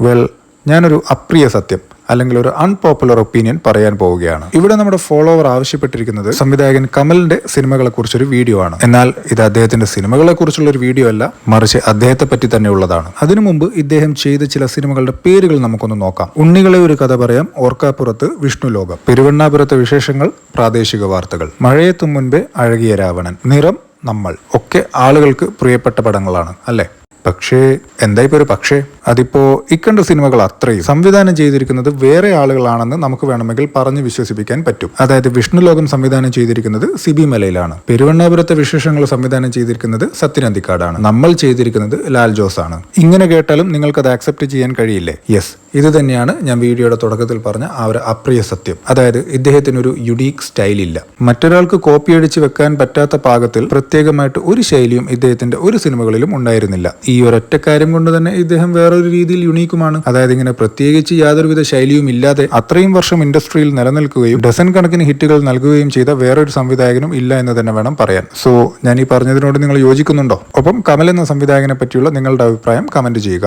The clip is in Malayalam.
വെൽ, ഞാനൊരു അപ്രിയ സത്യം അല്ലെങ്കിൽ ഒരു അൺപോപ്പുലർ ഒപ്പീനിയൻ പറയാൻ പോവുകയാണ്. ഇവിടെ നമ്മുടെ ഫോളോവർ ആവശ്യപ്പെട്ടിരിക്കുന്നത് സംവിധായകൻ കമലിന്റെ സിനിമകളെ കുറിച്ചൊരു വീഡിയോ ആണ്. എന്നാൽ ഇത് അദ്ദേഹത്തിന്റെ സിനിമകളെ കുറിച്ചുള്ള ഒരു വീഡിയോ അല്ല, മറിച്ച് അദ്ദേഹത്തെ പറ്റി തന്നെ ഉള്ളതാണ്. അതിനു മുമ്പ് ഇദ്ദേഹം ചെയ്ത ചില സിനിമകളുടെ പേരുകൾ നമുക്കൊന്ന് നോക്കാം. ഉണ്ണികളെ ഒരു കഥ പറയാം, ഓർക്കാപ്പുറത്ത്, വിഷ്ണുലോകം, പെരുവണ്ണാപുരത്തെ വിശേഷങ്ങൾ, പ്രാദേശിക വാർത്തകൾ, മഴയെത്തും മുൻപേ, അഴകിയ രാവണൻ, നിറം, നമ്മൾ ഒക്കെ ആളുകൾക്ക് പ്രിയപ്പെട്ട പടങ്ങളാണ് അല്ലെ? പക്ഷേ എന്തായിപ്പോ ഒരു പക്ഷേ, അതിപ്പോ ഇക്കണ്ട സിനിമകൾ അത്രയും സംവിധാനം ചെയ്തിരിക്കുന്നത് വേറെ ആളുകളാണെന്ന് നമുക്ക് വേണമെങ്കിൽ പറഞ്ഞു വിശ്വസിപ്പിക്കാൻ പറ്റും. അതായത് വിഷ്ണുലോകം സംവിധാനം ചെയ്തിരിക്കുന്നത് സിബി മലയിലാണ്, പെരുവണ്ണാപുരത്തെ വിശേഷങ്ങൾ സംവിധാനം ചെയ്തിരിക്കുന്നത് സത്യൻ അന്തിക്കാടാണ്, നമ്മൾ ചെയ്തിരിക്കുന്നത് ലാൽ ജോസ് ആണ്. ഇങ്ങനെ കേട്ടാലും നിങ്ങൾക്ക് അത് ആക്സെപ്റ്റ് ചെയ്യാൻ കഴിയില്ലേ? യെസ്, ഇത് തന്നെയാണ് ഞാൻ വീഡിയോയുടെ തുടക്കത്തിൽ പറഞ്ഞ ആ ഒരു അപ്രിയ സത്യം. അതായത് ഇദ്ദേഹത്തിനൊരു യുണീക്ക് സ്റ്റൈൽ ഇല്ല. മറ്റൊരാൾക്ക് കോപ്പി അടിച്ച് വെക്കാൻ പറ്റാത്ത പാകത്തിൽ പ്രത്യേകമായിട്ട് ഒരു ശൈലിയും ഇദ്ദേഹത്തിന്റെ ഒരു സിനിമകളിലും ഉണ്ടായിരുന്നില്ല. ഈ ഒരൊറ്റ കാര്യം കൊണ്ട് തന്നെ ഇദ്ദേഹം വേറൊരു രീതിയിൽ യുണീക്കുമാണ്. അതായത് ഇങ്ങനെ പ്രത്യേകിച്ച് യാതൊരുവിധ ശൈലിയും ഇല്ലാതെ അത്രയും വർഷം ഇൻഡസ്ട്രിയിൽ നിലനിൽക്കുകയും ഡസൻ കണക്കിന് ഹിറ്റുകൾ നൽകുകയും ചെയ്ത വേറൊരു സംവിധായകനും ഇല്ല എന്ന് തന്നെ വേണം പറയാൻ. സോ ഞാൻ ഈ പറഞ്ഞതിനോട് നിങ്ങൾ യോജിക്കുന്നുണ്ടോ? ഒപ്പം കമൽ എന്ന സംവിധായകനെ പറ്റിയുള്ള നിങ്ങളുടെ അഭിപ്രായം കമന്റ് ചെയ്യുക.